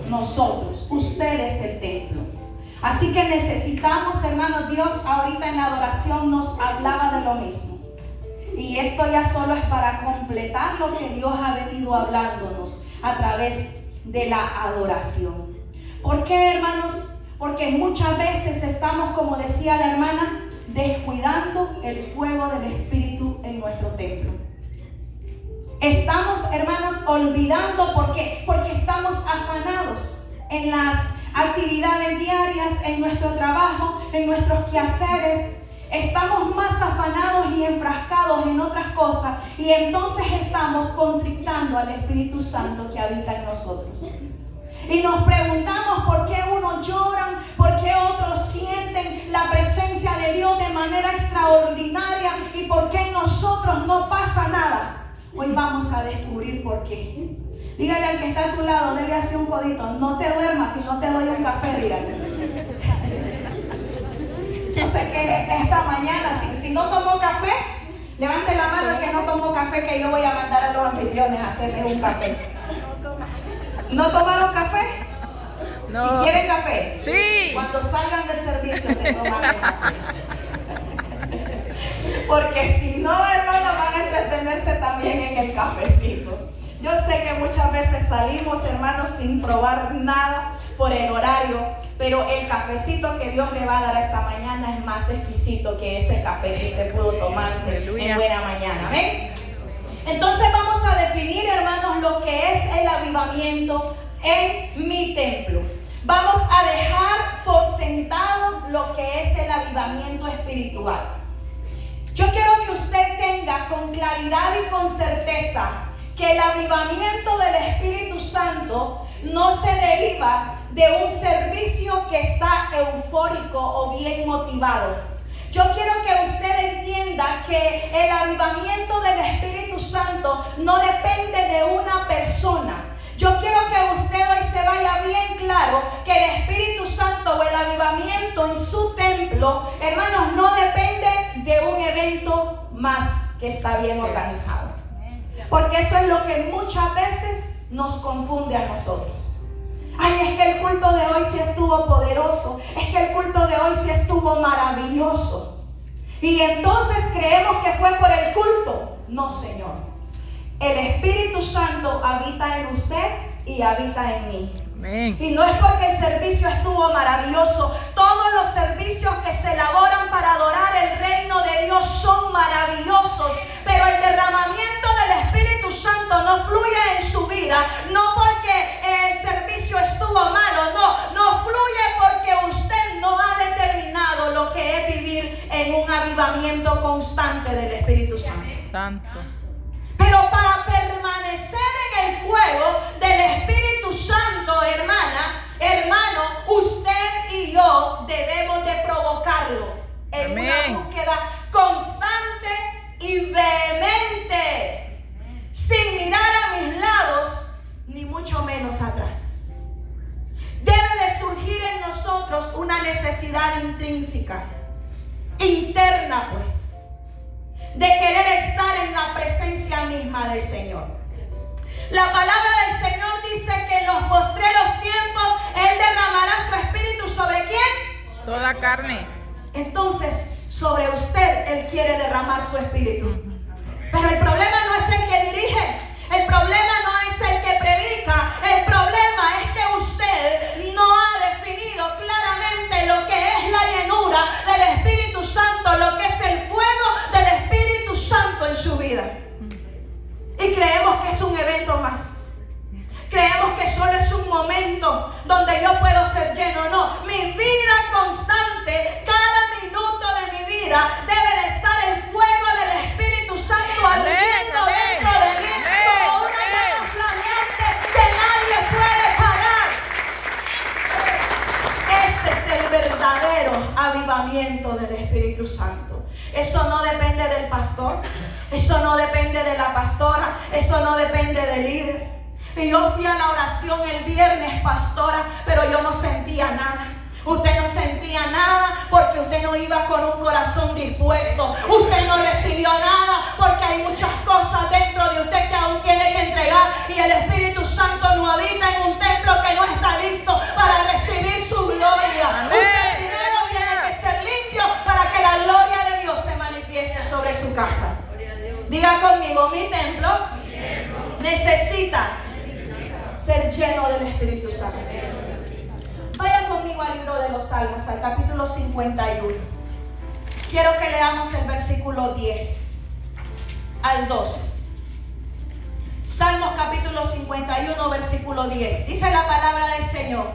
nosotros. Usted es el templo. Así que necesitamos, hermanos, Dios ahorita en la adoración nos hablaba de lo mismo. Y esto ya solo es para completar lo que Dios ha venido hablándonos a través de la adoración. ¿Por qué, hermanos? Porque muchas veces estamos, como decía la hermana, descuidando el fuego del Espíritu en nuestro templo. Estamos, hermanos, olvidando porque estamos afanados en las actividades diarias, en nuestro trabajo, en nuestros quehaceres. Estamos más afanados y enfrascados en otras cosas, y entonces estamos contristando al Espíritu Santo que habita en nosotros. Y nos preguntamos por qué unos lloran, por qué otros sienten la presencia de Dios de manera extraordinaria y por qué en nosotros no pasa nada. Hoy vamos a descubrir por qué. Dígale al que está a tu lado, dele así un codito: no te duermas si no te doy un café, dígale. Yo sé que esta mañana, si no tomó café, levante la mano el que no tomó café, que yo voy a mandar a los anfitriones a hacerles un café. ¿No tomaron café? No. ¿Y quieren café? Sí. Cuando salgan del servicio se toman el café. Porque si no, hermanos, van a entretenerse también en el cafecito. Yo sé que muchas veces salimos, hermanos, sin probar nada por el horario, pero el cafecito que Dios le va a dar esta mañana es más exquisito que ese café que usted pudo tomarse en buena mañana. ¿Ven? Entonces vamos a definir, hermanos, lo que es el avivamiento en mi templo. Vamos a dejar por sentado lo que es el avivamiento espiritual. Yo quiero que usted tenga con claridad y con certeza que el avivamiento del Espíritu Santo no se deriva de un servicio que está eufórico o bien motivado. Yo quiero que usted entienda que el avivamiento del Espíritu Santo no depende de una persona. Yo quiero que usted hoy se vaya bien claro que el Espíritu Santo o el avivamiento en su templo, hermanos, no depende de un evento más que está bien organizado. Porque eso es lo que muchas veces nos confunde a nosotros. Ay, es que el culto de hoy sí estuvo poderoso. Es que el culto de hoy sí estuvo maravilloso. Y entonces creemos que fue por el culto. No, Señor. El Espíritu Santo habita en usted y habita en mí. Amén. Y no es porque el servicio estuvo maravilloso. Todos los servicios que se elaboran para adorar el reino de Dios son maravillosos. Pero el derramamiento del Espíritu Santo no fluye en su vida, no porque el servicio estuvo malo, no fluye porque usted no ha determinado lo que es vivir en un avivamiento constante del Espíritu Santo. Pero para permanecer en el fuego del Espíritu Santo, hermano, usted y yo debemos de provocarlo en una búsqueda constante y vehemente, sin mirar a mis lados, ni mucho menos atrás. Debe de surgir en nosotros una necesidad intrínseca, interna pues, de querer estar en la presencia misma del Señor. La palabra del Señor dice que en los postreros tiempos Él derramará su espíritu ¿sobre quién? Toda carne. Entonces, sobre usted Él quiere derramar su espíritu. Pero el problema no es el que dirige, el problema no es el que predica, el problema es que usted no ha definido claramente lo que es la llenura del Espíritu Santo, lo que es el fuego del Espíritu Santo en su vida. Y creemos que es un evento más. Creemos que solo es un momento donde yo puedo ser lleno. No, mi vida constante, cada minuto de mi vida debe de estar el fuego del Espíritu Santo ardiendo dentro de mí como una llama flameante que nadie puede parar. Ese es el verdadero avivamiento del Espíritu Santo. Eso no depende del pastor, eso no depende de la pastora, eso no depende del líder. Y yo fui a la oración el viernes, pastora, pero yo no sentía nada. Usted no sentía nada porque usted no iba con un corazón dispuesto. Usted no recibió nada porque hay muchas cosas dentro de usted que aún tiene que entregar. Y el Espíritu Santo no habita en un templo que no está libre. casa. Diga conmigo, mi templo necesita ser lleno del Espíritu Santo. Vaya conmigo al libro de los Salmos, al capítulo 51. Quiero que leamos el versículo 10 al 12. Salmos capítulo 51, versículo 10. Dice la palabra del Señor.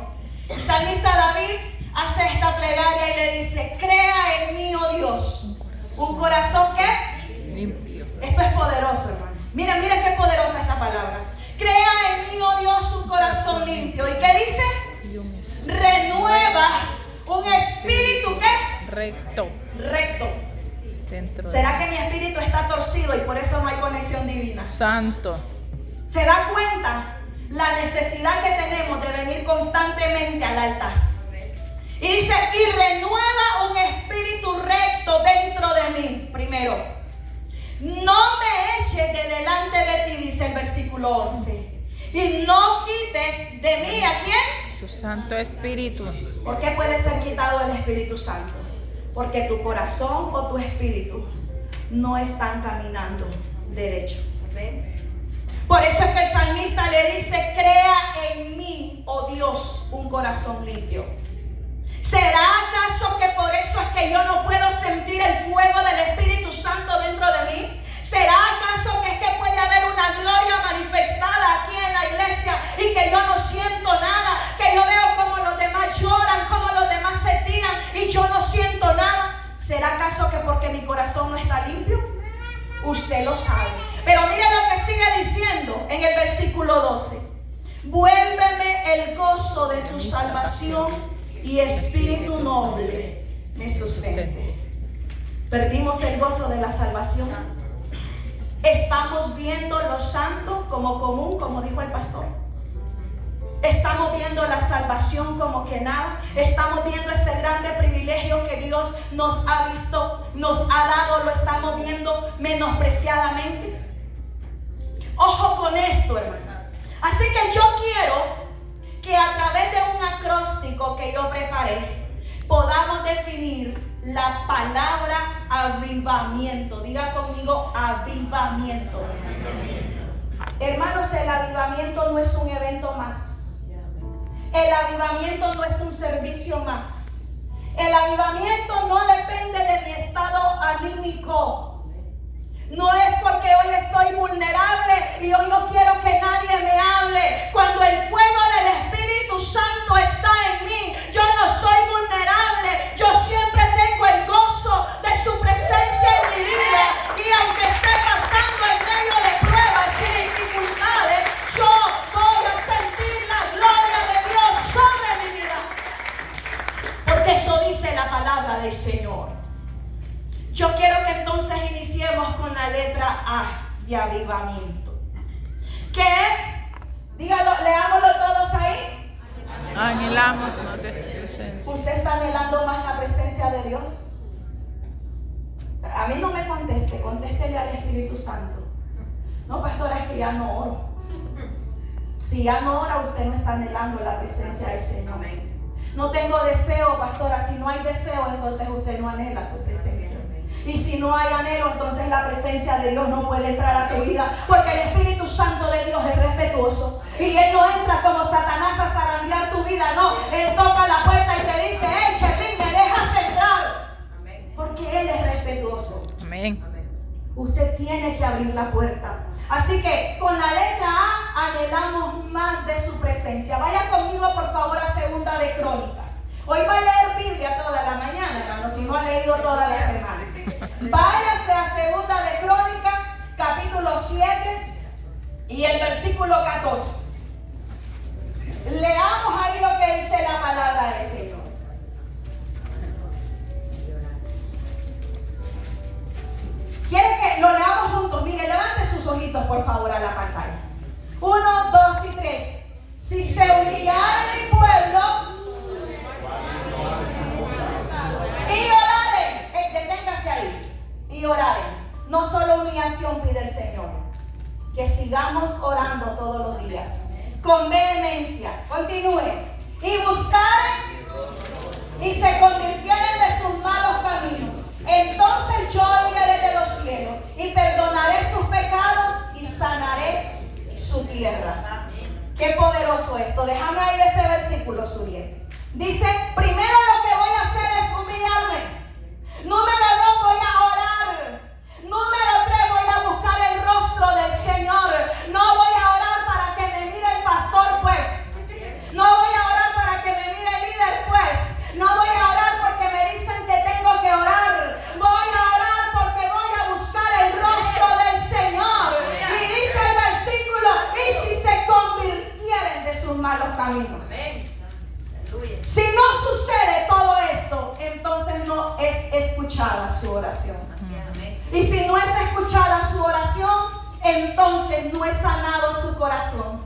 El salmista David hace esta plegaria y le dice: crea en mí, oh Dios, un corazón que limpio. Esto es poderoso, hermano. Miren qué poderosa esta palabra. Crea en mí, oh Dios, un corazón limpio. ¿Y qué dice? Renueva un espíritu ¿qué? Recto. ¿Será que mi espíritu está torcido y por eso no hay conexión divina? Santo. ¿Se da cuenta la necesidad que tenemos de venir constantemente al altar? Y dice, y renueva un espíritu recto dentro de mí. Primero, no me eches de delante de ti, dice el versículo 11. Y no quites de mí, ¿a quién? Tu Santo Espíritu. ¿Por qué puede ser quitado el Espíritu Santo? Porque tu corazón o tu espíritu no están caminando derecho. Por eso es que el salmista le dice: crea en mí, oh Dios, un corazón limpio. ¿Será acaso que por eso es que yo no puedo sentir el fuego del Espíritu Santo dentro de mí? ¿Será acaso que es que puede haber una gloria manifestada aquí en la iglesia y que yo no siento nada? Que yo veo como los demás lloran, como los demás se tiran y yo no siento nada. ¿Será acaso que porque mi corazón no está limpio? Usted lo sabe. Pero mire lo que sigue diciendo en el versículo 12. Vuélveme el gozo de tu salvación y espíritu noble me sustente. Perdimos el gozo de la salvación. Estamos viendo lo santo como común, como dijo el pastor. Estamos viendo la salvación como que nada. Estamos viendo ese grande privilegio que Dios nos ha visto, nos ha dado. Lo estamos viendo menospreciadamente. Ojo con esto, hermano. Así que yo quiero que a través de un acróstico que yo preparé podamos definir la palabra avivamiento. Diga conmigo, avivamiento. Hermanos, el avivamiento no es un evento más. El avivamiento no es un servicio más. El avivamiento no depende de mi estado anímico. No es porque hoy estoy vulnerable y hoy no quiero que nadie me hable. Cuando el fuego del Espíritu Santo está en mí, yo no soy vulnerable. Yo siempre tengo el gozo de su presencia en mi vida. Y aunque esté pasando en medio de pruebas y dificultades, yo voy a sentir la gloria de Dios sobre mi vida. Porque eso dice la palabra del Señor. Yo quiero que entonces iniciemos con la letra A de avivamiento. ¿Qué es? Dígalo, leámoslo todos ahí. Anhelamos más de tu presencia. ¿Usted está anhelando más la presencia de Dios? A mí no me conteste, contéstele al Espíritu Santo. No, pastora, es que ya no oro. Si ya no ora, usted no está anhelando la presencia del Señor. No tengo deseo, pastora. Si no hay deseo, entonces usted no anhela su presencia. Y si no hay anhelo, entonces la presencia de Dios no puede entrar a tu vida. Porque el Espíritu Santo de Dios es respetuoso. Y Él no entra como Satanás a zarandear tu vida. No, Él toca la puerta y te dice: hey, Cherlin, ¿me dejas entrar? Porque Él es respetuoso. Amén. Usted tiene que abrir la puerta. Así que con la letra A anhelamos más de su presencia. Vaya conmigo por favor a Segunda de Crónicas. Hoy va a leer Biblia toda la mañana, hermano, si no ha leído toda la semana. Váyase a Segunda de Crónicas, capítulo 7 y el versículo 14. Leamos ahí lo que dice la palabra del Señor. ¿Quiere que lo leamos juntos? Mire, levante sus ojitos por favor a la pantalla. 1, 2 y 3. Si se humillara mi pueblo y oraren, deténgase ahí, y oraren. No solo humillación pide el Señor, que sigamos orando todos los días, con vehemencia. Continúe. Y buscaren y se convirtieren de sus malos caminos. Entonces yo iré desde los cielos cielos y perdonaré sus pecados y sanaré su tierra. Qué poderoso esto. Déjame ahí ese versículo, Suriel. Dice, primero lo que voy a hacer es humillarme. Número 2, voy a orar. Número 3, voy a buscar el rostro del Señor. No voy a orar para que me mire el pastor, pues. No voy a orar para que me mire el líder, pues. No voy a orar porque me dicen que tengo que orar. Voy a orar porque voy a buscar el rostro del Señor. Y dice el versículo, y si se convirtieren de sus malos caminos. Si no sucede todo esto, entonces no es escuchada su oración. Y si no es escuchada su oración, entonces no es sanado su corazón.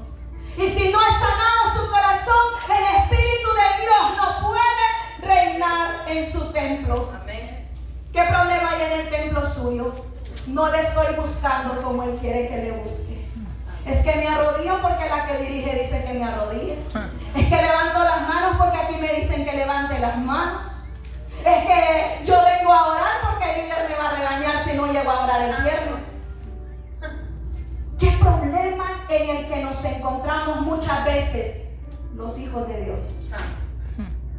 Y si no es sanado su corazón, el Espíritu de Dios no puede reinar en su templo. ¿Qué problema hay en el templo suyo? No le estoy buscando como Él quiere que le busque. Es que me arrodillo porque la que dirige dice que me arrodille. Es que levanto las manos porque aquí me dicen que levante las manos. Es que yo vengo a orar porque el líder me va a regañar si no llego a orar el viernes. ¿Qué problema en el que nos encontramos muchas veces los hijos de Dios?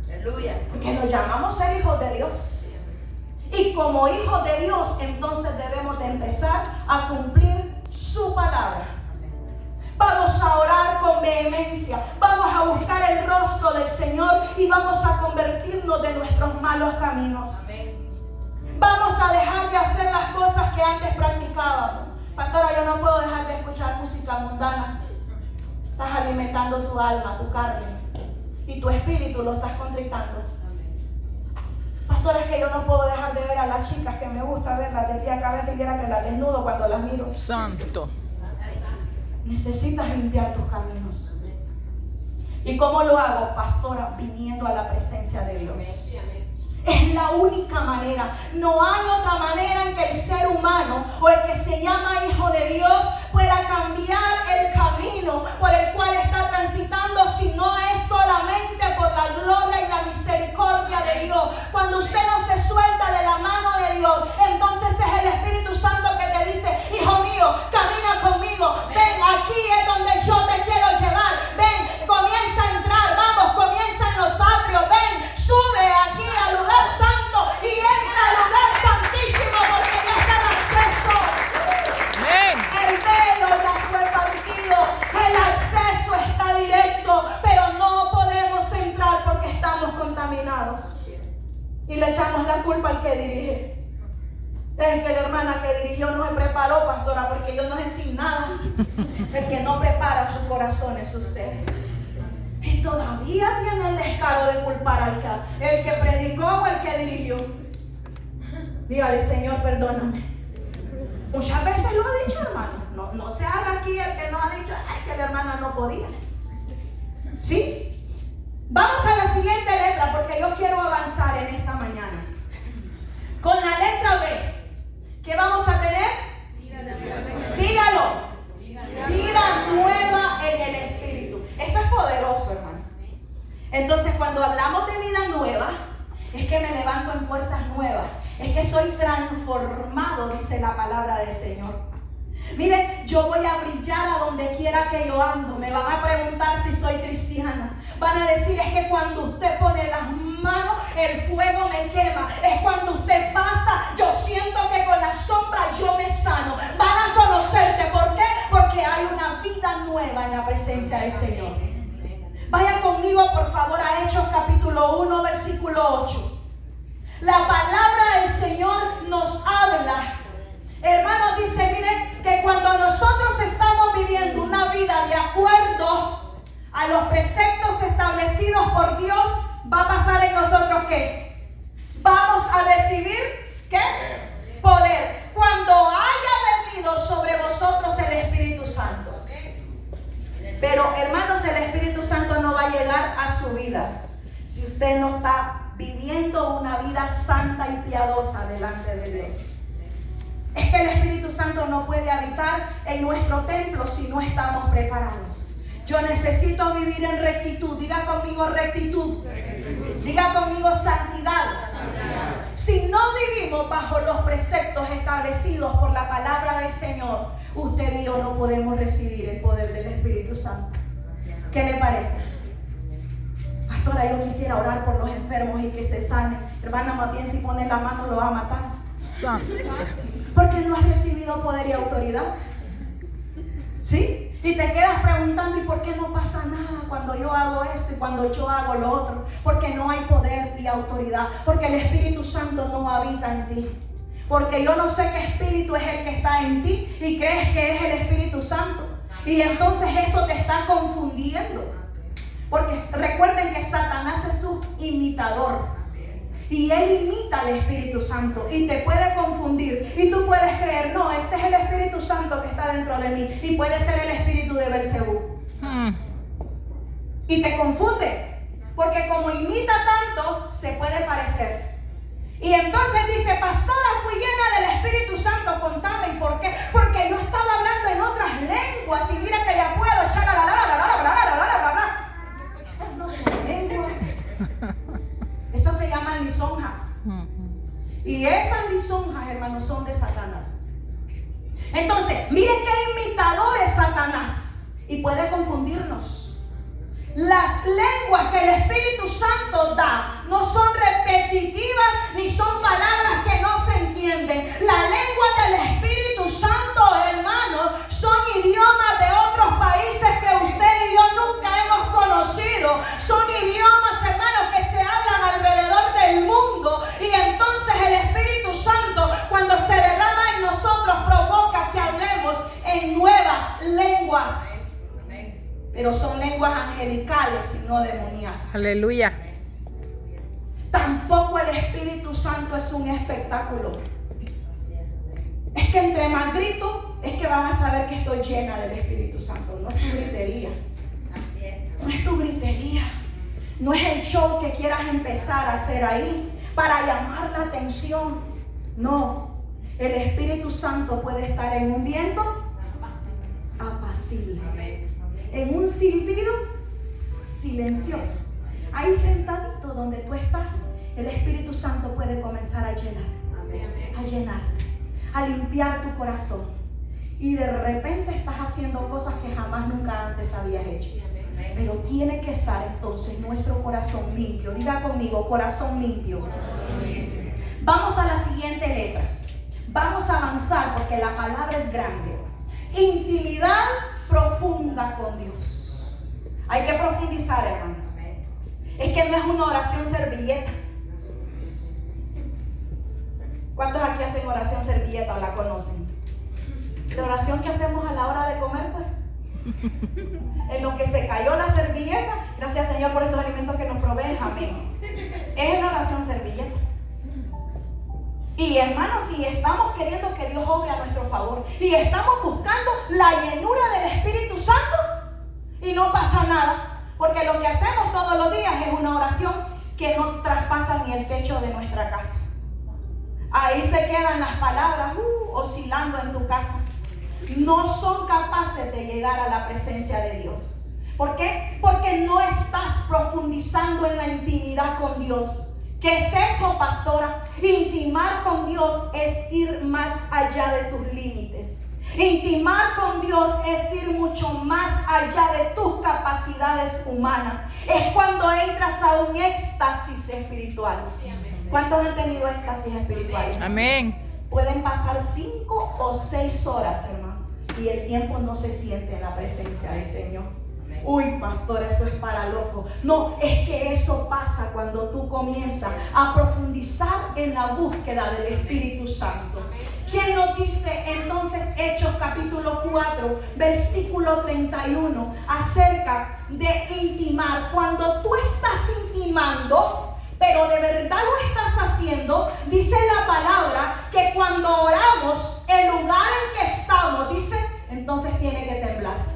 Aleluya. Porque nos llamamos ser hijos de Dios. Y como hijos de Dios, entonces debemos de empezar a cumplir su palabra. Vamos a orar con vehemencia, vamos a buscar el rostro del Señor y vamos a convertirnos de nuestros malos caminos. Vamos a dejar de hacer las cosas que antes practicábamos. Pastora, yo no puedo dejar de escuchar música mundana. Estás alimentando tu alma, tu carne, y tu espíritu lo estás contritando. Pastora, es que yo no puedo dejar de ver a las chicas que me gusta verlas de pie a cabeza y quiera que las desnudo cuando las miro. Santo. Necesitas limpiar tus caminos. ¿Y cómo lo hago, pastora? Viniendo a la presencia de Dios. Es la única manera. No hay otra manera en que el ser humano o el que se llama hijo de Dios pueda cambiar el camino por el cual está transitando, si no es solamente por la gloria y la misericordia de Dios. Cuando usted no se suelta de la mano de Dios, entonces es el Espíritu Santo que te dice, hijo mío, camina conmigo, ven, aquí es donde yo te quiero llevar, ven, comienza a entrar, vamos, comienza en los atrios, ven, sube aquí al lugar santo y entra al lugar santísimo porque ya está el acceso. Amén. El velo ya fue partido, el acceso está directo, pero no podemos entrar porque estamos contaminados. Y le echamos la culpa al que dirige. Es que la hermana que dirigió no se preparó, pastora, porque yo no sentí nada. El que no prepara su corazón es usted. Y todavía tiene el descaro de culpar al que predicó o el que dirigió. Dígale, Señor, perdóname. Muchas veces lo he dicho, hermano. No se haga aquí el que no ha dicho, ay, que la hermana no podía. ¿Sí? Vamos a la siguiente letra porque yo quiero avanzar en esta mañana. Con la letra B, ¿qué vamos a tener? Dígalo. Vida nueva en el Espíritu. Esto es poderoso, hermano. Entonces, cuando hablamos de vida nueva, es que me levanto en fuerzas nuevas. Es que soy transformado, dice la palabra del Señor. Miren, yo voy a brillar a donde quiera que yo ando. Me van a preguntar si soy cristiana. Van a decir, es que cuando usted pone las manos, el fuego me quema. Es cuando usted pasa, yo siento que con la sombra yo me sano. Van a conocerte. ¿Por qué? Porque hay una vida nueva en la presencia del Señor. Vaya conmigo, por favor, a Hechos capítulo 1, versículo 8. La palabra del Señor nos habla. Hermanos, dice, miren, que cuando nosotros estamos viviendo una vida de acuerdo a los preceptos establecidos por Dios, va a pasar en nosotros ¿qué? Vamos a recibir ¿qué? Poder. Cuando haya venido sobre vosotros el Espíritu Santo. Pero, hermanos, el Espíritu Santo no va a llegar a su vida si usted no está viviendo una vida santa y piadosa delante de Dios. Es que el Espíritu Santo no puede habitar en nuestro templo si no estamos preparados. Yo necesito vivir en rectitud. Diga conmigo rectitud. Diga conmigo santidad. Si no vivimos bajo los preceptos establecidos por la palabra del Señor, usted y yo no podemos recibir el poder del Espíritu Santo. ¿Qué le parece? Pastora, yo quisiera orar por los enfermos y que se sanen. Hermana, más bien si pone la mano lo va a matar. Porque no has recibido poder y autoridad. ¿Sí? Y te quedas preguntando, ¿y por qué no pasa nada cuando yo hago esto y cuando yo hago lo otro? Porque no hay poder y autoridad. Porque el Espíritu Santo no habita en ti. Porque yo no sé qué espíritu es el que está en ti y crees que es el Espíritu Santo. Y entonces esto te está confundiendo. Porque recuerden que Satanás es su imitador. Y él imita al Espíritu Santo y te puede confundir. Y tú puedes creer, no, este es el Espíritu Santo que está dentro de mí. Y puede ser el espíritu de Belcebú. Y te confunde. Porque como imita tanto, se puede parecer. Y entonces dice, pastora, fui llena del Espíritu Santo, contame. ¿Y por qué? Porque yo estaba hablando en otras lenguas. Y mira que ya puedo. Esas no son lenguas. Eso se llaman lisonjas. Y esas lisonjas, hermanos, son de Satanás. Entonces, miren qué imitador es Satanás. Y puede confundirnos. Las lenguas que el Espíritu Santo da no son repetitivas ni son palabras que no se entienden. Las lenguas del Espíritu Santo, hermanos, son idiomas de otros países que usted y yo nunca hemos conocido. Son idiomas, hermanos, que se hablan alrededor del mundo. Y entonces el Espíritu Santo, cuando se derrama en nosotros, provoca que hablemos en nuevas lenguas. Pero son lenguas angelicales y no demoníacas. Aleluya. Tampoco el Espíritu Santo es un espectáculo. Es que entre más grito, es que van a saber que estoy llena del Espíritu Santo. No es tu gritería. No es tu gritería. No es el show que quieras empezar a hacer ahí para llamar la atención. No. El Espíritu Santo puede estar en un viento apacible. En un silbido silencioso. Ahí sentadito donde tú estás, el Espíritu Santo puede comenzar a llenar. A llenar. A limpiar tu corazón. Y de repente estás haciendo cosas que jamás nunca antes habías hecho. Pero tiene que estar entonces nuestro corazón limpio. Diga conmigo, corazón limpio. Vamos a la siguiente letra. Vamos a avanzar porque la palabra es grande. Intimidad profunda con Dios. Hay que profundizar, hermanos. Es que no es una oración servilleta. ¿Cuántos aquí hacen oración servilleta o la conocen? La oración que hacemos a la hora de comer, pues. En lo que se cayó la servilleta, gracias Señor por estos alimentos que nos provees, amén. Es la oración servilleta. Y hermanos, si estamos queriendo que Dios obre a nuestro favor y estamos buscando la llenura del Espíritu Santo y no pasa nada, porque lo que hacemos todos los días es una oración que no traspasa ni el techo de nuestra casa. Ahí se quedan las palabras oscilando en tu casa. No son capaces de llegar a la presencia de Dios. ¿Por qué? Porque no estás profundizando en la intimidad con Dios. ¿Qué es eso, pastora? Intimar con Dios es ir más allá de tus límites. Intimar con Dios es ir mucho más allá de tus capacidades humanas. Es cuando entras a un éxtasis espiritual. ¿Cuántos han tenido éxtasis espiritual? Amén. Pueden pasar 5 o 6 horas, hermano, y el tiempo no se siente en la presencia del Señor. Uy, pastor, eso es para loco. No, es que eso pasa cuando tú comienzas a profundizar en la búsqueda del Espíritu Santo. ¿Quién nos dice entonces Hechos capítulo 4, versículo 31, acerca de intimar? Cuando tú estás intimando, pero de verdad lo estás haciendo, dice la palabra que cuando oramos, el lugar en que estamos, dice, entonces tiene que temblar.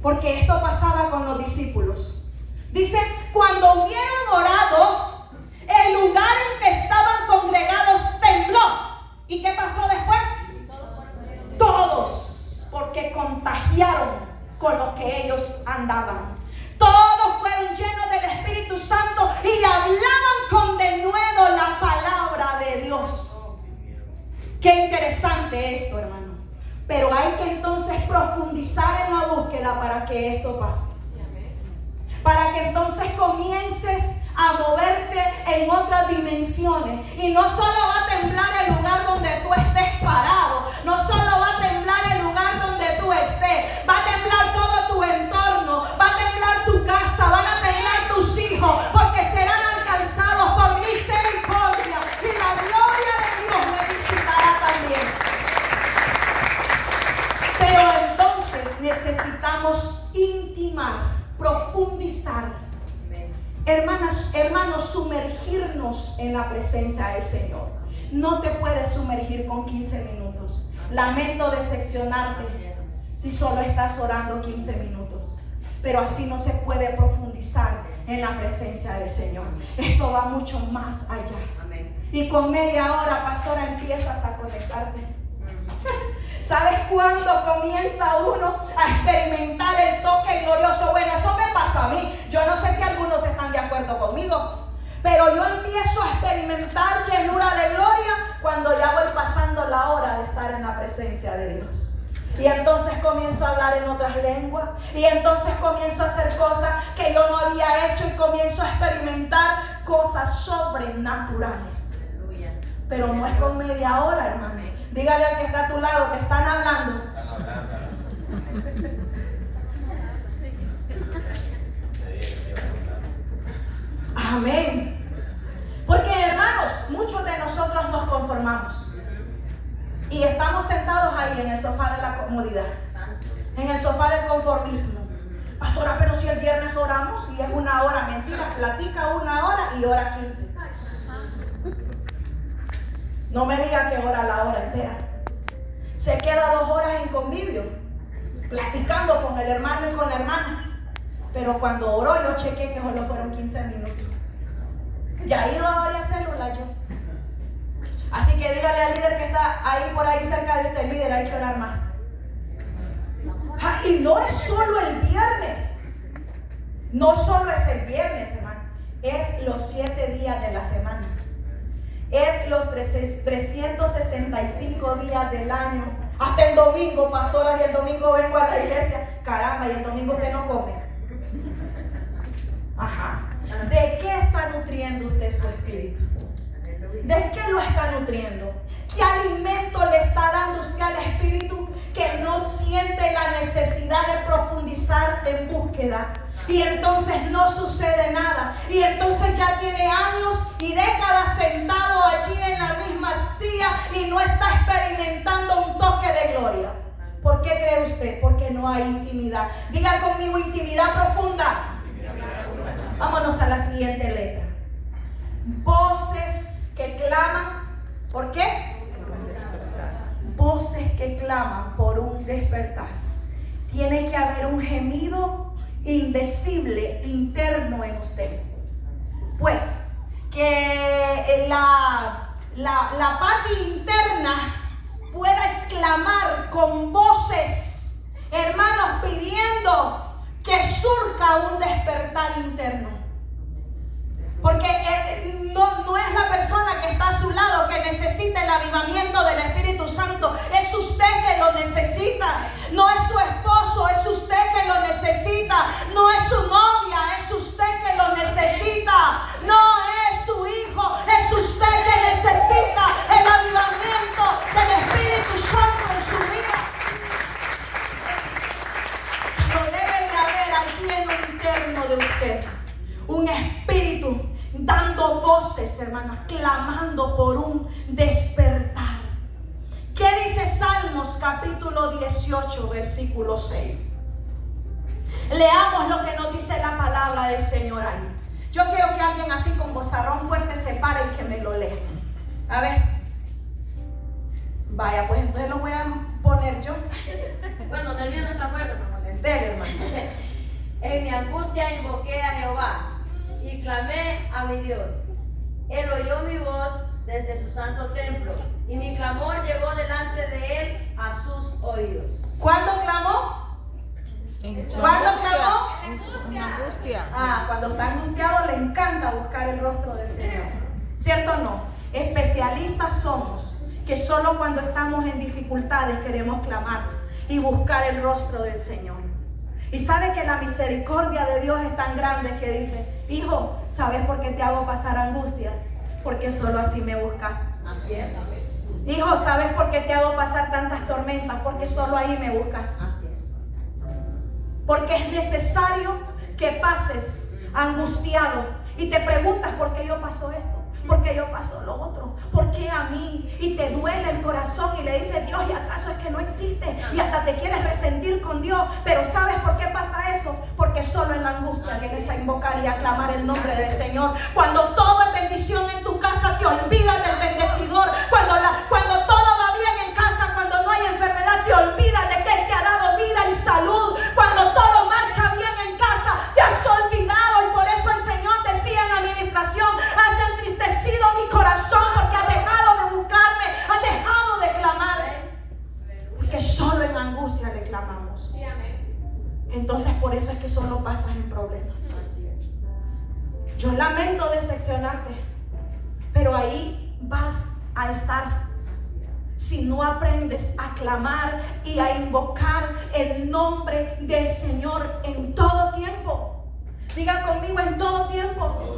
Porque esto pasaba con los discípulos. Dice, cuando hubieron orado, el lugar en que estaban congregados tembló. ¿Y qué pasó después? Todos, porque contagiaron con lo que ellos andaban. Todos fueron llenos del Espíritu Santo y hablaban con denuedo la palabra ante esto, hermano. Pero hay que entonces profundizar en la búsqueda para que esto pase. Para que entonces comiences a moverte en otras dimensiones. Y no solo va a temblar el lugar donde tú estés parado, no solo va a temblar el lugar donde tú estés, va a temblar todo tu entorno, va a temblar tu casa, van a temblar tus hijos, porque serán alcanzados por misericordia y la gloria de Dios me visitará también. Pero entonces necesitamos intimar, profundizar. Hermanos, sumergirnos en la presencia del Señor. No te puedes sumergir con 15 minutos. Lamento decepcionarte si solo estás orando 15 minutos. Pero así no se puede profundizar en la presencia del Señor. Esto va mucho más allá. Y con media hora, pastora, empiezas a conectarte. ¿Sabes cuándo comienza uno a experimentar el toque glorioso? Bueno, eso me pasa a mí. Yo no sé si algunos están de acuerdo conmigo, pero yo empiezo a experimentar llenura de gloria cuando ya voy pasando la hora de estar en la presencia de Dios. Y entonces comienzo a hablar en otras lenguas. Y entonces comienzo a hacer cosas que yo no había hecho. Y comienzo a experimentar cosas sobrenaturales. Pero no es con media hora, hermano. Dígale al que está a tu lado, te están hablando. Amén. Porque, hermanos, muchos de nosotros nos conformamos. Y estamos sentados ahí en el sofá de la comodidad, en el sofá del conformismo. Pastora, pero si el viernes oramos y es una hora, mentira, platica una hora y ora 15. No me diga que ora la hora entera. Se queda 2 horas en convivio, platicando con el hermano y con la hermana. Pero cuando oró, yo chequé que solo fueron 15 minutos. Ya he ido a varias células yo. Así que dígale al líder que está ahí por ahí cerca de usted, líder, hay que orar más. Y no es solo el viernes. No solo es el viernes, hermano. Es los 7 días de la semana. Es los 365 días del año. Hasta el domingo, pastora, y el domingo vengo a la iglesia. Caramba, y el domingo usted no come. Ajá. ¿De qué está nutriendo usted su espíritu? ¿De qué lo está nutriendo? ¿Qué alimento le está dando usted al espíritu que no siente la necesidad de profundizar en búsqueda? Y entonces no sucede nada. Y entonces ya tiene años y décadas sentado allí en la misma silla y no está experimentando un toque de gloria. ¿Por qué cree usted? Porque no hay intimidad. Diga conmigo, intimidad profunda. Vámonos a la siguiente letra. Voces que claman. ¿Por qué? Voces que claman por un despertar. Tiene que haber un gemido indecible interno en usted. Pues que la parte interna pueda exclamar con voces, hermanos, pidiendo que surca un despertar interno. Porque no es la persona que está a su lado que necesita el avivamiento del Espíritu Santo. Es usted que lo necesita. No es su esposo, es usted que lo necesita. No es su novia, es usted que lo necesita. No es su hijo, es usted que necesita el avivamiento del Espíritu Santo en su vida. Pero debe de haber allí en lo interno de usted un espíritu dando voces, hermanas, clamando por un despertar. ¿Qué dice Salmos capítulo 18, versículo 6? Leamos lo que nos dice la palabra del Señor ahí. Yo quiero que alguien así con vozarrón fuerte se pare y que me lo lea. A ver. Vaya, pues entonces lo voy a poner yo. Bueno, del mío no está fuerte, no molesta. Dele, hermano. En mi angustia invoqué a Jehová y clamé a mi Dios. Él oyó mi voz desde su santo templo y mi clamor llegó delante de él a sus oídos. ¿Cuándo clamó? ¿Cuándo clamó? En angustia. Cuando está angustiado le encanta buscar el rostro del Señor. ¿Cierto o no? Especialistas somos que solo cuando estamos en dificultades queremos clamar y buscar el rostro del Señor. Y sabe que la misericordia de Dios es tan grande que dice: hijo, ¿sabes por qué te hago pasar angustias? Porque solo así me buscas. Así es. Hijo, ¿sabes por qué te hago pasar tantas tormentas? Porque solo ahí me buscas. Porque es necesario que pases angustiado y te preguntas: ¿por qué yo paso esto? ¿Por qué yo paso lo otro? ¿Por qué a mí? Y te duele el corazón y le dices: Dios, ¿y acaso es que no existe? Y hasta te quieres resentir con Dios. Pero ¿sabes por qué pasa eso? Porque solo en la angustia vienes a invocar y a clamar el nombre del Señor. Cuando todo es bendición en tu casa, te olvidas del bendecidor. Cuando todo va bien en casa, cuando no hay enfermedad, te olvidas de que Él te ha dado vida y salud. Cuando todo marcha bien en casa, te has olvidado. Y por eso el Señor decía en la administración: has entristecido mi corazón porque has dejado de buscarme, has dejado de clamar. Porque solo en angustia le clamamos. Entonces por eso es que solo pasas en problemas. Yo lamento decepcionarte, pero ahí vas a estar si no aprendes a clamar y a invocar el nombre del Señor en todo tiempo. Diga conmigo: en todo tiempo.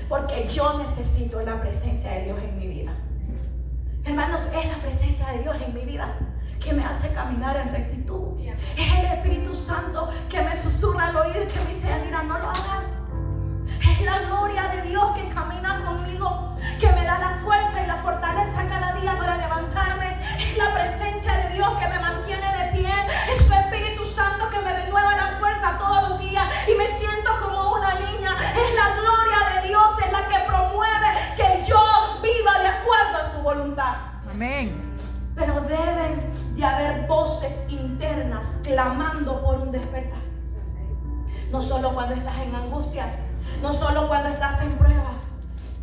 Porque yo necesito la presencia de Dios en mi vida. Hermanos, es la presencia de Dios en mi vida que me hace caminar en rectitud. Es el Espíritu Santo que me susurra al oído y que me dice: mira, no lo hagas. Es la gloria de Dios que camina conmigo, que me da la fuerza y la fortaleza cada día para levantarme. Es la presencia de Dios que me mantiene de pie. Es su Espíritu Santo que me renueva la fuerza todos los días y me siento como una niña. Es la gloria de Dios, es la que promueve que yo viva de acuerdo a su voluntad. Amén. Pero deben de haber voces internas clamando por un despertar. No solo cuando estás en angustia, no solo cuando estás en prueba.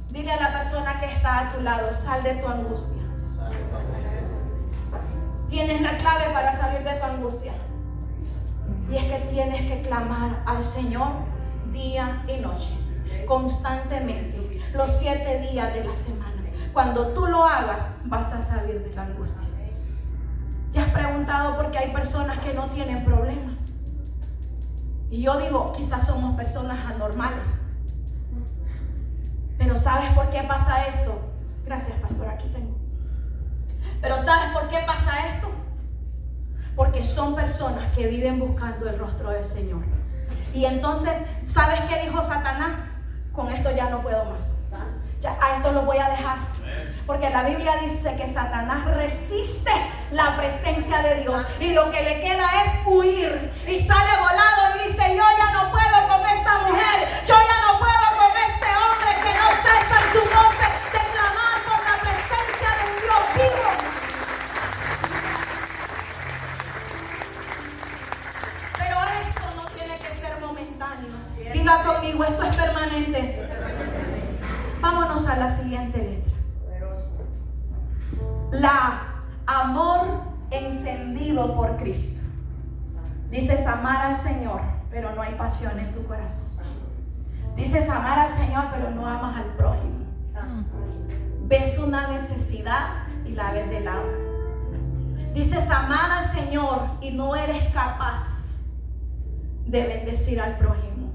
Dile a la persona que está a tu lado: sal de tu angustia. Tienes la clave para salir de tu angustia. Y es que tienes que clamar al Señor día y noche, constantemente, los 7 días de la semana. Cuando tú lo hagas, vas a salir de la angustia. ¿Te has preguntado por qué hay personas que no tienen problemas? Y yo digo, quizás somos personas anormales. Pero ¿sabes por qué pasa esto? Gracias, pastor, aquí tengo. Pero ¿sabes por qué pasa esto? Porque son personas que viven buscando el rostro del Señor. Y entonces, ¿sabes qué dijo Satanás? Con esto ya no puedo más. Ya, a esto lo voy a dejar. Porque la Biblia dice que Satanás resiste la presencia de Dios y lo que le queda es huir. Y sale volado y dice: yo ya no puedo con esta mujer, yo ya no puedo con este hombre que no cesa en su voz de clamar por la presencia de un Dios vivo. Pero esto no tiene que ser momentáneo. Diga conmigo: esto es permanente. Vámonos a la siguiente letra. La amor encendido por Cristo. Dices amar al Señor, pero no hay pasión en tu corazón. Dices amar al Señor, pero no amas al prójimo. Ves una necesidad y la ves de lado. Dices amar al Señor y no eres capaz de bendecir al prójimo,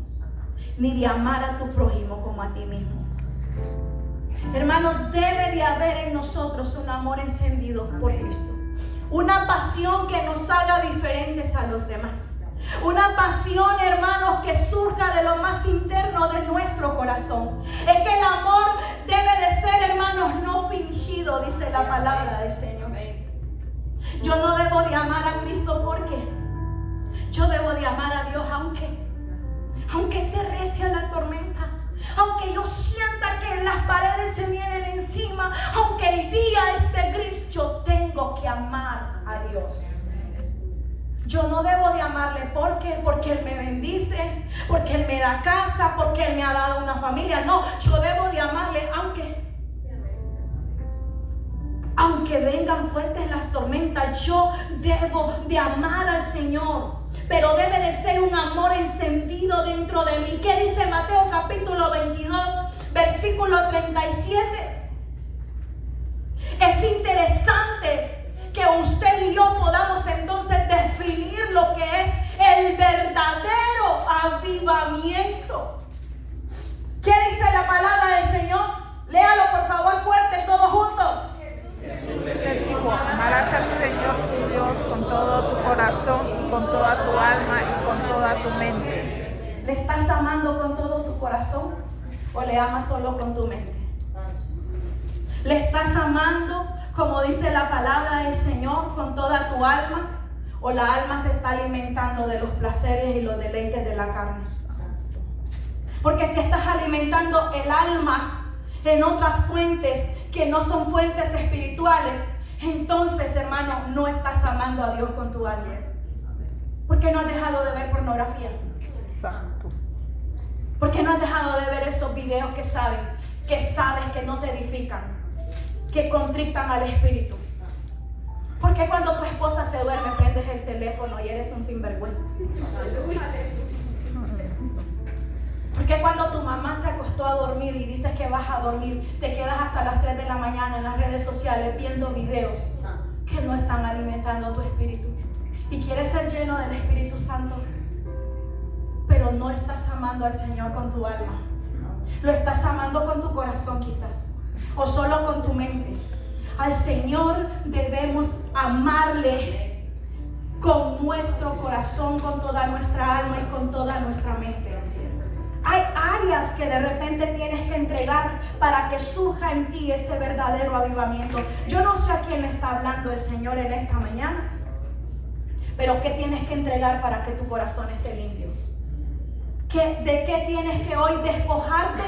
ni de amar a tu prójimo como a ti mismo. Hermanos, debe de haber en nosotros un amor encendido por Cristo. Una pasión que nos haga diferentes a los demás. Una pasión, hermanos, que surja de lo más interno de nuestro corazón. Es que el amor debe de ser, hermanos, no fingido, dice la palabra del Señor. Yo no debo de amar a Cristo porque yo debo de amar a Dios aunque esté recia la tormenta. Aunque yo sienta que las paredes se vienen encima, aunque el día esté gris, yo tengo que amar a Dios. Yo no debo de amarle porque Él me bendice, porque Él me da casa, porque Él me ha dado una familia. No, yo debo de amarle aunque vengan fuertes las tormentas. Yo debo de amar al Señor. Pero debe de ser un amor encendido dentro de mí. ¿Qué dice Mateo capítulo 22, versículo 37? Es interesante que usted y yo podamos entonces definir lo que es el verdadero avivamiento. ¿Qué dice la palabra del Señor? Léalo por favor fuerte todos juntos. Jesús te dijo: amarás al Señor tu Dios con todo tu corazón y con toda tu alma y con toda tu mente. ¿Le estás amando con todo tu corazón o le amas solo con tu mente? ¿Le estás amando, como dice la palabra del Señor, con toda tu alma? ¿O la alma se está alimentando de los placeres y los deleites de la carne? Porque si estás alimentando el alma en otras fuentes que no son fuentes espirituales, entonces, hermano, no estás amando a Dios con tu alma. ¿Por qué no has dejado de ver pornografía? Santo. ¿Por qué no has dejado de ver esos videos que sabes que no te edifican, que contritan al espíritu? ¿Por qué cuando tu esposa se duerme prendes el teléfono y eres un sinvergüenza? ¿Por qué cuando tu mamá se acostó a dormir y dices que vas a dormir, te quedas hasta las 3 de la mañana en las redes sociales viendo videos que no están alimentando tu espíritu? Y quieres ser lleno del Espíritu Santo, pero no estás amando al Señor con tu alma. Lo estás amando con tu corazón quizás, o solo con tu mente. Al Señor debemos amarle con nuestro corazón, con toda nuestra alma y con toda nuestra mente. Hay áreas que de repente tienes que entregar para que surja en ti ese verdadero avivamiento. Yo no sé a quién le está hablando el Señor en esta mañana, pero ¿qué tienes que entregar para que tu corazón esté limpio? ¿De qué tienes que hoy despojarte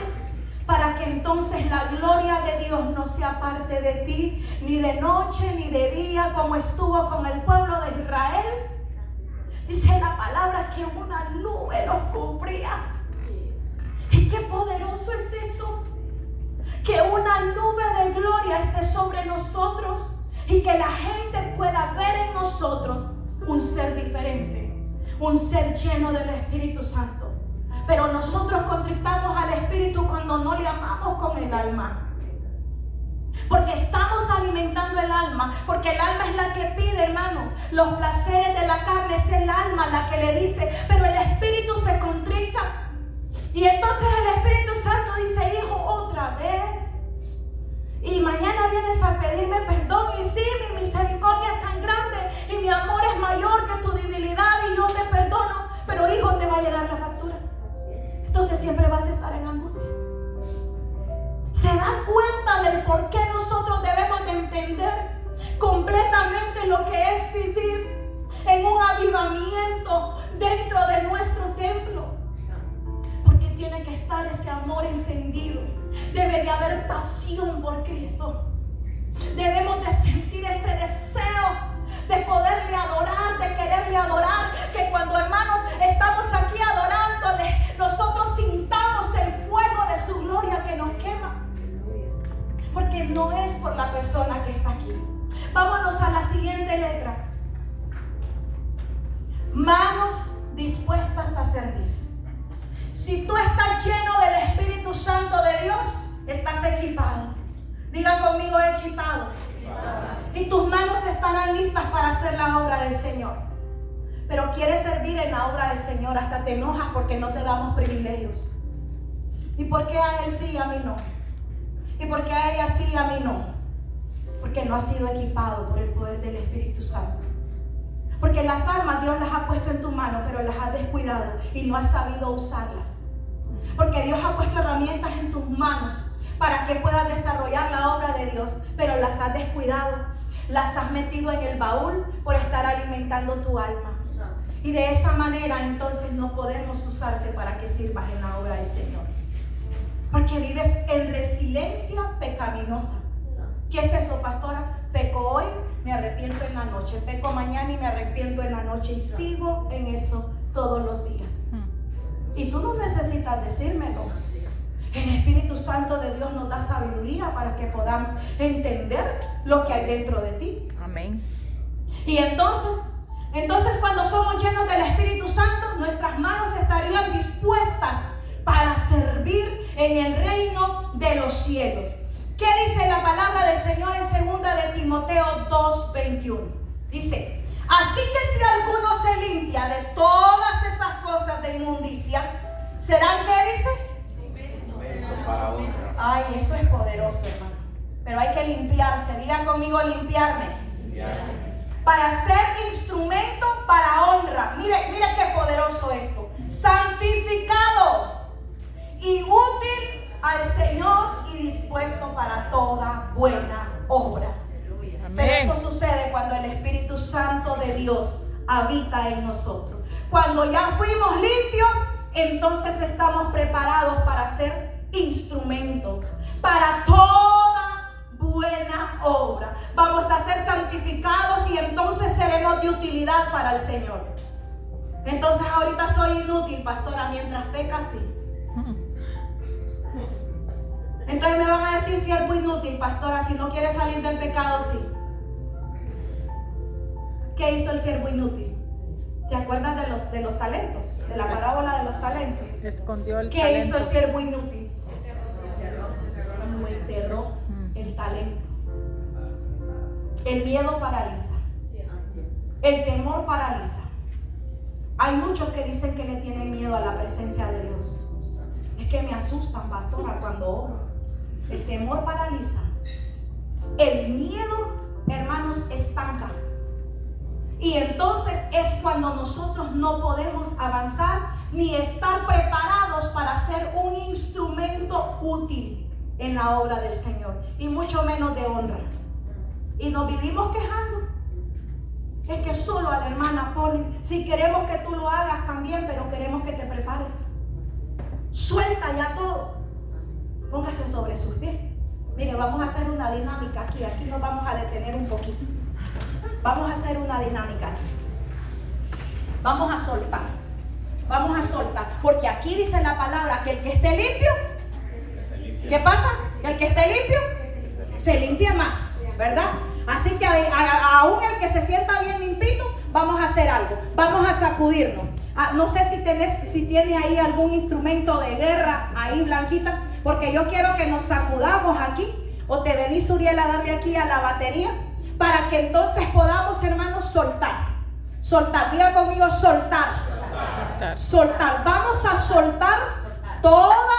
para que entonces la gloria de Dios no sea parte de ti, ni de noche ni de día, como estuvo con el pueblo de Israel? Dice la palabra que una nube los cubría. ¿Y qué poderoso es eso? Que una nube de gloria esté sobre nosotros y que la gente pueda ver en nosotros un ser diferente, un ser lleno del Espíritu Santo. Pero nosotros contristamos al Espíritu cuando no le amamos con el alma. Porque estamos alimentando el alma, porque el alma es la que pide, hermano. Los placeres de la carne es el alma la que le dice, pero el Espíritu se contrista. Y entonces el Espíritu Santo dice: hijo, otra vez. Y mañana vienes a pedirme perdón. Y sí, mi misericordia es tan grande y mi amor es mayor que tu debilidad y yo te perdono. Pero hijo, te va a llegar la factura. Entonces siempre vas a estar en angustia. ¿Se da cuenta del por qué nosotros debemos de entender completamente lo que es vivir en un avivamiento dentro de nuestro templo? Porque tiene que estar ese amor encendido. Debe de haber pasión por Cristo. Debemos de sentir ese deseo de poderle adorar, de quererle adorar, que cuando, hermanos, estamos aquí adorándole, nosotros sintamos el fuego de su gloria que nos quema. Porque no es por la persona que está aquí. Vámonos a la siguiente letra. Manos dispuestas a servir. Si tú estás lleno del Espíritu Santo de Dios, estás equipado. Diga conmigo: equipado. Y tus manos estarán listas para hacer la obra del Señor. Pero quieres servir en la obra del Señor, hasta te enojas porque no te damos privilegios. ¿Y por qué a él sí y a mí no? ¿Y por qué a ella sí y a mí no? Porque no has sido equipado por el poder del Espíritu Santo. Porque las armas Dios las ha puesto en tu mano, pero las has descuidado y no has sabido usarlas. Porque Dios ha puesto herramientas en tus manos para que puedas desarrollar la obra de Dios, pero las has descuidado, las has metido en el baúl por estar alimentando tu alma. Y de esa manera entonces no podemos usarte para que sirvas en la obra del Señor. Porque vives en resiliencia pecaminosa. ¿Qué es eso, pastora? Peco hoy, me arrepiento en la noche. Peco mañana y me arrepiento en la noche. Y sigo en eso todos los días. Y tú no necesitas decírmelo. El Espíritu Santo de Dios nos da sabiduría para que podamos entender lo que hay dentro de ti. Amén. Y entonces cuando somos llenos del Espíritu Santo, nuestras manos estarían dispuestas para servir en el reino de los cielos. ¿Qué dice la palabra del Señor en 2 de Timoteo 2:21? Dice: así que si alguno se limpia de todas esas cosas de inmundicia, ¿serán qué dice? Ay, eso es poderoso, hermano. Pero hay que limpiarse. Digan conmigo: limpiarme. Para ser instrumento para honra. Mire qué poderoso esto. Santificado y útil al Señor y dispuesto para toda buena obra. Amén. Pero eso sucede cuando el Espíritu Santo de Dios habita en nosotros. Cuando ya fuimos limpios, entonces estamos preparados para ser instrumento para toda buena obra. Vamos a ser santificados y entonces seremos de utilidad para el Señor. Entonces ahorita soy inútil, pastora, mientras peca sí. Entonces me van a decir siervo inútil, pastora, si no quiere salir del pecado sí. ¿Qué hizo el siervo inútil? ¿Te acuerdas de los talentos? De la parábola de los talentos. Escondió el ¿Qué talento. hizo el siervo inútil? Enterró el talento. El miedo paraliza. El temor paraliza. Hay muchos que dicen que le tienen miedo a la presencia de Dios. Es que me asustan, pastora, cuando oro. El temor paraliza. El miedo, hermanos, estanca. Y entonces es cuando nosotros no podemos avanzar ni estar preparados para ser un instrumento útil en la obra del Señor, y mucho menos de honra. Y nos vivimos quejando. Es que solo a la hermana ponen. Si queremos que tú lo hagas también, pero queremos que te prepares. Suelta ya todo. Póngase sobre sus pies. Mire, vamos a hacer una dinámica aquí. Aquí nos vamos a detener un poquito. Vamos a hacer una dinámica aquí. Vamos a soltar. Vamos a soltar. Porque aquí dice la palabra que el que esté limpio, ¿qué pasa? Que el que esté limpio se limpia más, ¿verdad? Así que aún el que se sienta bien limpito, vamos a hacer algo. Vamos a sacudirnos. No sé si tiene ahí algún instrumento de guerra ahí, Blanquita, porque yo quiero que nos sacudamos aquí. O te venís, Uriel, a darle aquí a la batería, para que entonces podamos, hermanos, soltar. Soltar, diga conmigo, soltar. Soltar. Vamos a soltar toda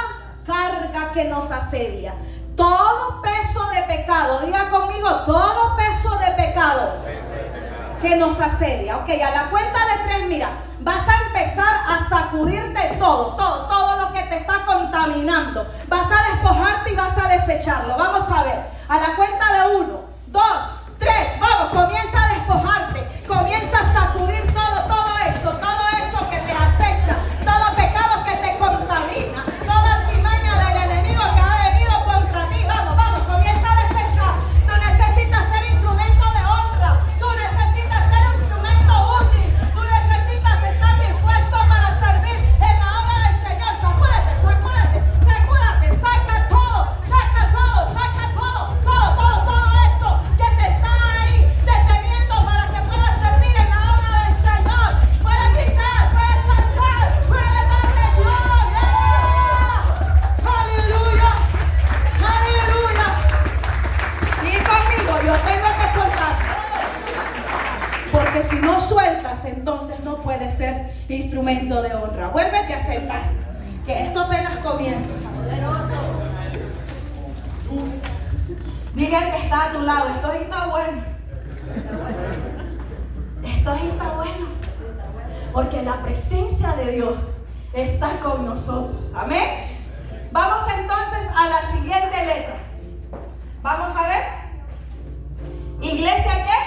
carga que nos asedia. Todo peso de pecado, diga conmigo, todo peso de pecado que nos asedia. Ok, a la cuenta de 3, mira, vas a empezar a sacudirte todo lo que te está contaminando. Vas a despojarte y vas a desecharlo. Vamos a ver, a la cuenta de 1, 2, 3, vamos, comienza a despojarte, comienza a sacudir todo eso que te acecha, todo pecado que te contamina, toda artimaña del enemigo que ha venido contra ti. Vamos, comienza a desechar. Tú necesitas ser instrumento de honra, tú necesitas ser un instrumento útil, tú necesitas estar dispuesto para servir en la obra del Señor. Sacúdate, saca todo esto que te está ahí deteniendo para que puedas servir en la obra del Señor. Puedes gritar, puedes saltar, puedes darle gloria. Aleluya, aleluya. Y conmigo, yo tengo que soltar. Porque si no sueltas, entonces no puedes ser instrumento de honra. Vuélvete a sentar, que esto apenas comienza. Dile al que está a tu lado, esto sí está bueno. Esto sí está bueno. Porque la presencia de Dios está con nosotros. Amén. Vamos entonces a la siguiente letra. Vamos a ver. ¿Iglesia qué?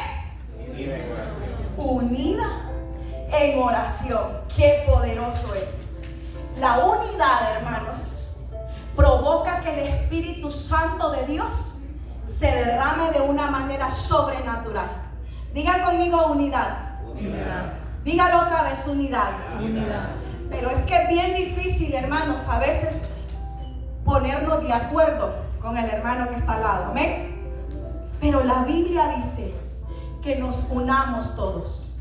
Unida en oración. Qué poderoso es. La unidad, hermanos, provoca que el Espíritu Santo de Dios se derrame de una manera sobrenatural. Digan conmigo unidad. Unidad. Dígalo otra vez, unidad. Unidad. Pero es que es bien difícil, hermanos, a veces ponernos de acuerdo con el hermano que está al lado. Amén. Pero la Biblia dice que nos unamos todos.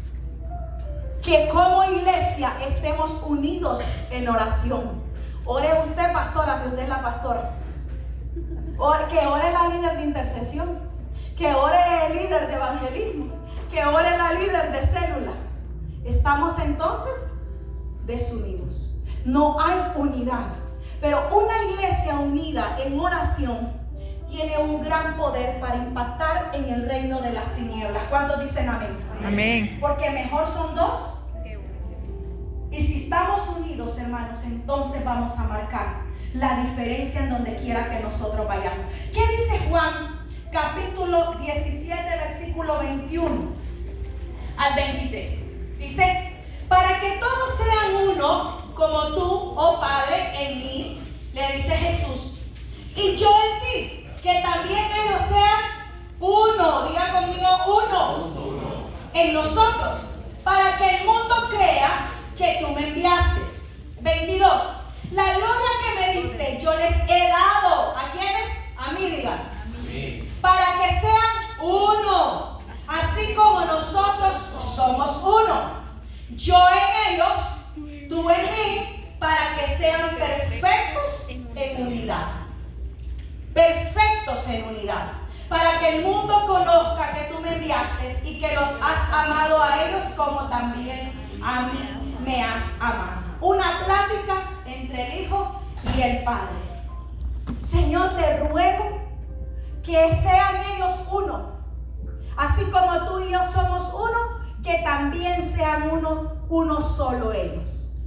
Que como iglesia estemos unidos en oración. Ore usted, pastora, que usted es la pastora. Que ore la líder de intercesión, que ore el líder de evangelismo, que ore la líder de célula. Estamos entonces desunidos. No hay unidad. Pero una iglesia unida en oración tiene un gran poder para impactar en el reino de las tinieblas. ¿Cuántos dicen amén? Amén. Porque mejor son dos. Y si estamos unidos, hermanos, entonces vamos a marcar la diferencia en donde quiera que nosotros vayamos. ¿Qué dice Juan capítulo 17, versículo 21 al 23? Dice: para que todos sean uno, como tú, oh Padre, en mí, le dice Jesús, y yo en ti, que también ellos sean uno. Diga conmigo, uno. En nosotros, para que el mundo crea que tú me enviaste. 22. La gloria que me diste yo les he dado. ¿A quiénes? A mí, digan. Para que sean uno, así como nosotros somos uno. Yo en ellos, tú en mí, para que sean perfectos en unidad. Perfectos en unidad. Para que el mundo conozca que tú me enviaste y que los has amado a ellos como también a mí me has amado. Una plática entre el Hijo y el Padre. Señor, te ruego que sean ellos uno. Así como tú y yo somos uno, que también sean uno solo ellos.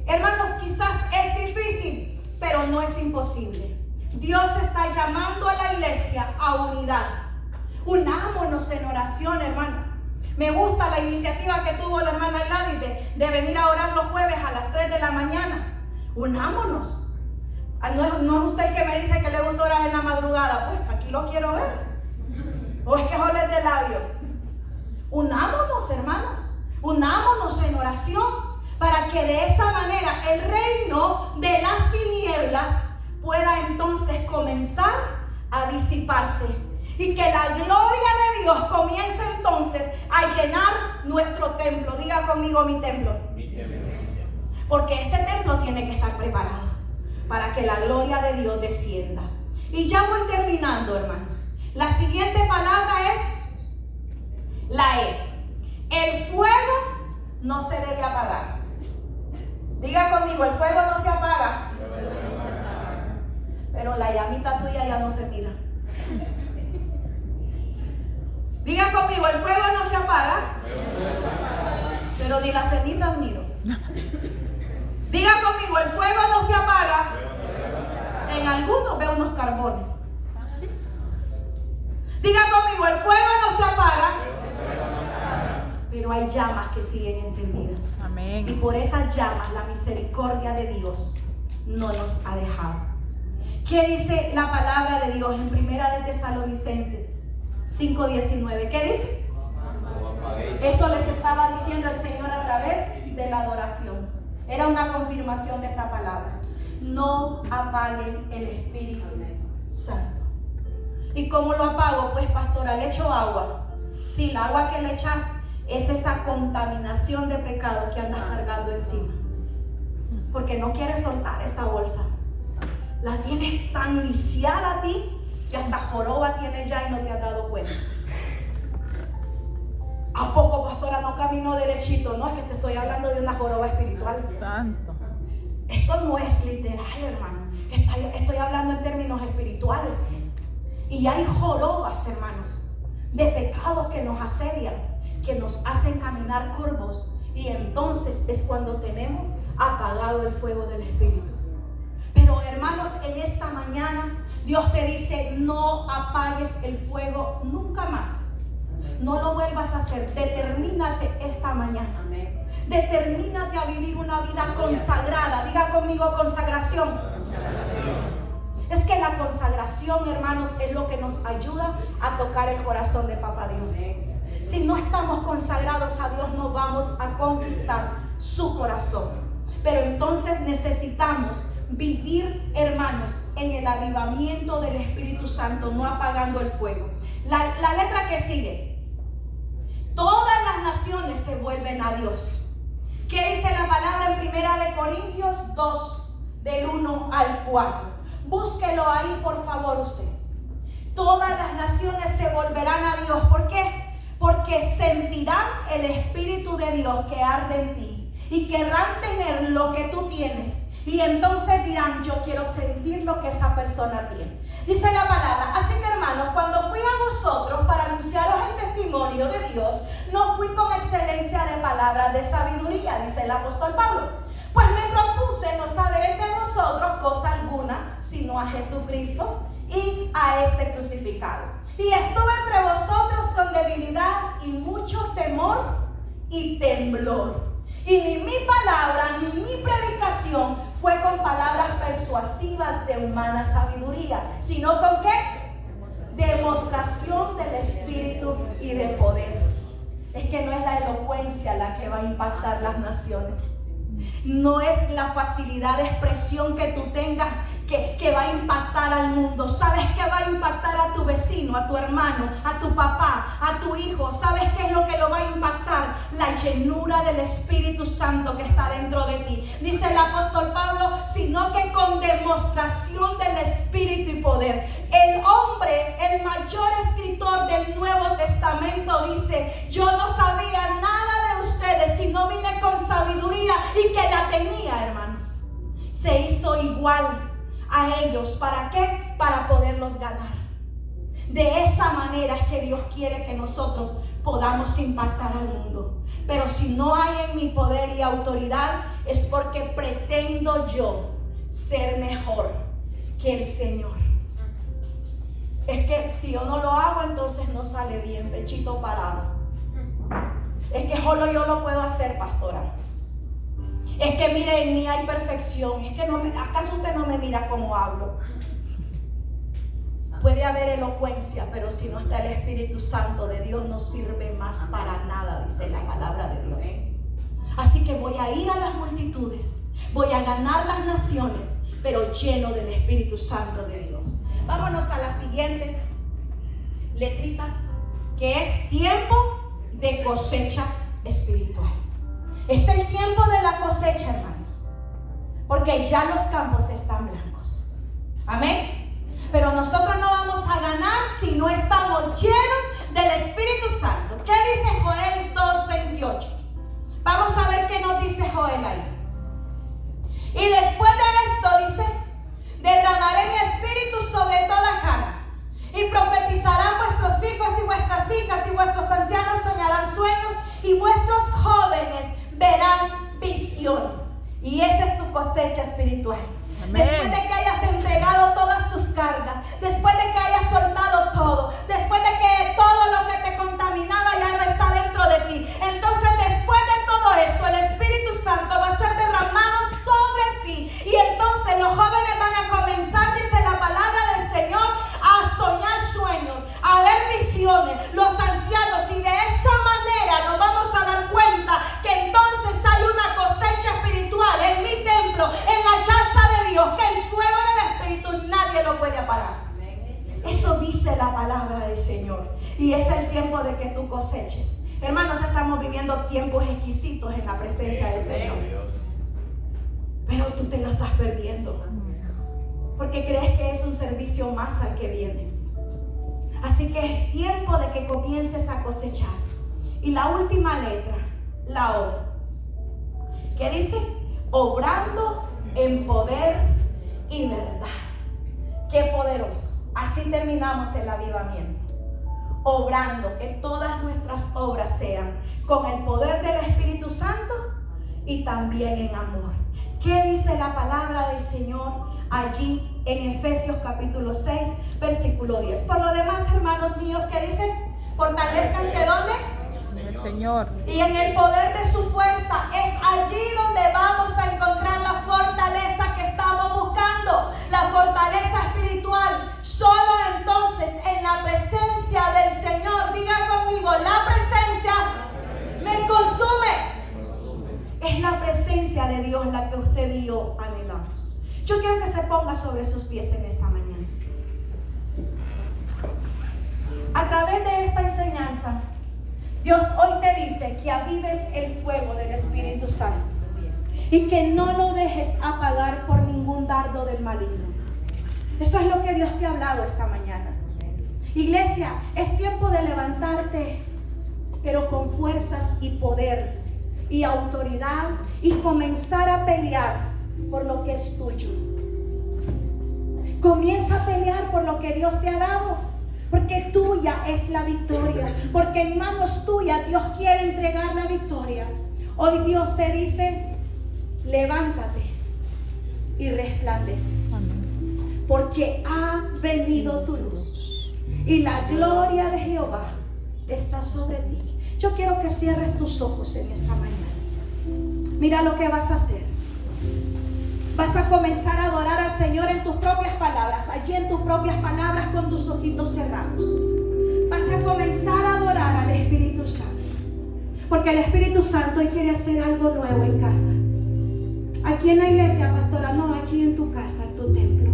Hermanos, quizás es difícil, pero no es imposible. Dios está llamando a la iglesia a unidad. Unámonos en oración, hermano. Me gusta la iniciativa que tuvo la hermana Gladys de venir a orar los jueves a las 3 de la mañana. Unámonos. No es usted el que me dice que le gusta orar en la madrugada. Pues aquí lo quiero ver. O es que joles de labios. Unámonos, hermanos. Unámonos en oración para que de esa manera el reino de las tinieblas pueda entonces comenzar a disiparse y que la gloria de Dios comience entonces a llenar nuestro templo. Diga conmigo, mi templo. Porque este templo tiene que estar preparado para que la gloria de Dios descienda. Y ya voy terminando, hermanos. La siguiente palabra es la E. El fuego no se debe apagar. Diga conmigo, el fuego no se apaga. Pero la llamita tuya ya no se tira. Diga conmigo, el fuego no se apaga. Pero ni las cenizas miro. Diga conmigo, el fuego no se apaga. En algunos veo unos carbones. Diga conmigo, el fuego no se apaga. Pero hay llamas que siguen encendidas. Amén. Y por esas llamas la misericordia de Dios no nos ha dejado. ¿Qué dice la palabra de Dios en Primera de Tesalonicenses 5:19? ¿Qué dice? Eso les estaba diciendo el Señor a través de la adoración. Era una confirmación de esta palabra. No apaguen el Espíritu Santo. ¿Y cómo lo apago? Pues pastora, le echo agua. Sí, el agua que le echas es esa contaminación de pecado que andas cargando encima. Porque no quieres soltar esta bolsa. La tienes tan lisiada a ti que hasta joroba tienes ya y no te has dado cuenta. ¿A poco, pastora, no caminó derechito? No, es que te estoy hablando de una joroba espiritual. Santo. Esto no es literal, hermano. Estoy hablando en términos espirituales. Y hay jorobas, hermanos, de pecados que nos asedian, que nos hacen caminar curvos. Y entonces es cuando tenemos apagado el fuego del Espíritu. Pero, hermanos, en esta mañana Dios te dice: no apagues el fuego nunca más. No lo vuelvas a hacer. Determínate esta mañana. Determínate a vivir una vida consagrada. Diga conmigo, consagración. Es que la consagración, hermanos, es lo que nos ayuda a tocar el corazón de Papá Dios. Si no estamos consagrados a Dios, no vamos a conquistar su corazón. Pero entonces necesitamos vivir, hermanos, en el avivamiento del Espíritu Santo, no apagando el fuego. La letra que sigue: todas las naciones se vuelven a Dios. ¿Qué dice la palabra en 1 Corintios 2, del 1 al 4? Búsquelo ahí, por favor, usted. Todas las naciones se volverán a Dios. ¿Por qué? Porque sentirán el Espíritu de Dios que arde en ti y querrán tener lo que tú tienes. Y entonces dirán, yo quiero sentir lo que esa persona tiene. Dice la palabra. Así que, hermanos, cuando fui a vosotros para anunciaros el testimonio de Dios, no fui con excelencia de palabras de sabiduría, dice el apóstol Pablo. Pues me propuse no saber entre vosotros cosa alguna, sino a Jesucristo y a este crucificado. Y estuve entre vosotros con debilidad y mucho temor y temblor. Y ni mi palabra ni mi predicación fue con palabras persuasivas de humana sabiduría, sino con ¿qué? Demostración del Espíritu y de poder. Es que no es la elocuencia la que va a impactar las naciones. No es la facilidad de expresión que tú tengas que va a impactar al mundo. ¿Sabes qué va a impactar a tu vecino, a tu hermano, a tu papá, a tu hijo? ¿Sabes qué es lo que lo va a impactar? La llenura del Espíritu Santo que está dentro de ti. Dice el apóstol Pablo, sino que con demostración del Espíritu y poder. El hombre, el mayor escritor del Nuevo Testamento dice, yo no sabía nada de ustedes si no vine con sabiduría y que la tenía, hermanos. Se hizo igual a ellos. ¿Para qué? Para poderlos ganar. De esa manera es que Dios quiere que nosotros podamos impactar al mundo. Pero si no hay en mi poder y autoridad, es porque pretendo yo ser mejor que el Señor. Es que si yo no lo hago, entonces no sale bien, pechito parado. Es que solo yo lo puedo hacer, pastora. Es que mire, en mí hay perfección. Es que ¿acaso usted no me mira como hablo? Puede haber elocuencia, pero si no está el Espíritu Santo de Dios, no sirve más para nada, dice la palabra de Dios. Así que voy a ir a las multitudes, voy a ganar las naciones, pero lleno del Espíritu Santo de Dios. Vámonos a la siguiente letrita, que es tiempo de cosecha espiritual. Es el tiempo de la cosecha, hermanos, porque ya los campos están blancos. Amén. Pero nosotros no vamos a ganar si no estamos llenos del Espíritu Santo. ¿Qué dice Joel 2:28? Vamos a ver qué nos dice Joel ahí. Y después de esto dice, derramaré mi espíritu sobre toda carne, y profetizarán vuestros hijos y vuestras hijas, y vuestros ancianos soñarán sueños, y vuestros jóvenes verán visiones. Y esa es tu cosecha espiritual. Amén. Después de que hayas entregado todas tus cargas, después de que hayas soltado todo, después de que todo lo que te contaminaba ya no está dentro de ti, entonces después de todo esto el Espíritu Santo va a ser derramado sobre ti, y entonces los jóvenes van a comenzar, dice la palabra del Señor, a soñar sueños, a ver visiones, los ancianos, y de esa manera nos vamos a dar cuenta que entonces hay una cosecha espiritual en mi templo, en la casa de Dios, que el fuego del Espíritu nadie lo puede apagar. Eso dice la palabra del Señor, y es el tiempo de que tú coseches. Hermanos, estamos viviendo tiempos exquisitos en la presencia del Señor, pero tú te lo estás perdiendo porque crees que es un servicio más al que vienes. Así que es tiempo de que comiences a cosechar. Y la última letra, la O, que dice, obrando en poder y verdad. Qué poderoso. Así terminamos el avivamiento. Obrando, que todas nuestras obras sean con el poder del Espíritu Santo y también en amor. ¿Qué dice la palabra del Señor allí en Efesios capítulo 6, versículo 10? Por lo demás, hermanos míos, ¿qué dice? Fortalezcanse, ¿dónde? El Señor. Y en el poder de su fuerza. Es allí donde vamos a encontrar la fortaleza que estamos buscando, la fortaleza espiritual. Solo entonces en la presencia del Señor, diga conmigo, la presencia me consume. Es la presencia de Dios la que usted y yo anhelamos. Yo quiero que se ponga sobre sus pies en esta mañana. A través de esta enseñanza, Dios hoy te dice que avives el fuego del Espíritu Santo y que no lo dejes apagar por ningún dardo del maligno. Eso es lo que Dios te ha hablado esta mañana. Iglesia, es tiempo de levantarte, pero con fuerzas y poder y autoridad, y comenzar a pelear por lo que es tuyo. Comienza a pelear por lo que Dios te ha dado, porque tuya es la victoria, porque en manos tuyas Dios quiere entregar la victoria. Hoy Dios te dice: levántate y resplandece, porque ha venido tu luz y la gloria de Jehová está sobre ti. Yo quiero que cierres tus ojos en esta mañana. Mira lo que vas a hacer. Vas a comenzar a adorar al Señor en tus propias palabras, allí en tus propias palabras, con tus ojitos cerrados. Vas a comenzar a adorar al Espíritu Santo, porque el Espíritu Santo hoy quiere hacer algo nuevo en casa. Aquí en la iglesia, pastora, no, allí en tu casa, en tu templo.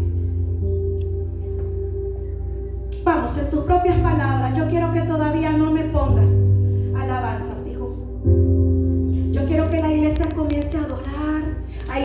Vamos, en tus propias palabras. Yo quiero que todavía no me pongas alabanzas, hijo. Yo quiero que la iglesia comience a adorar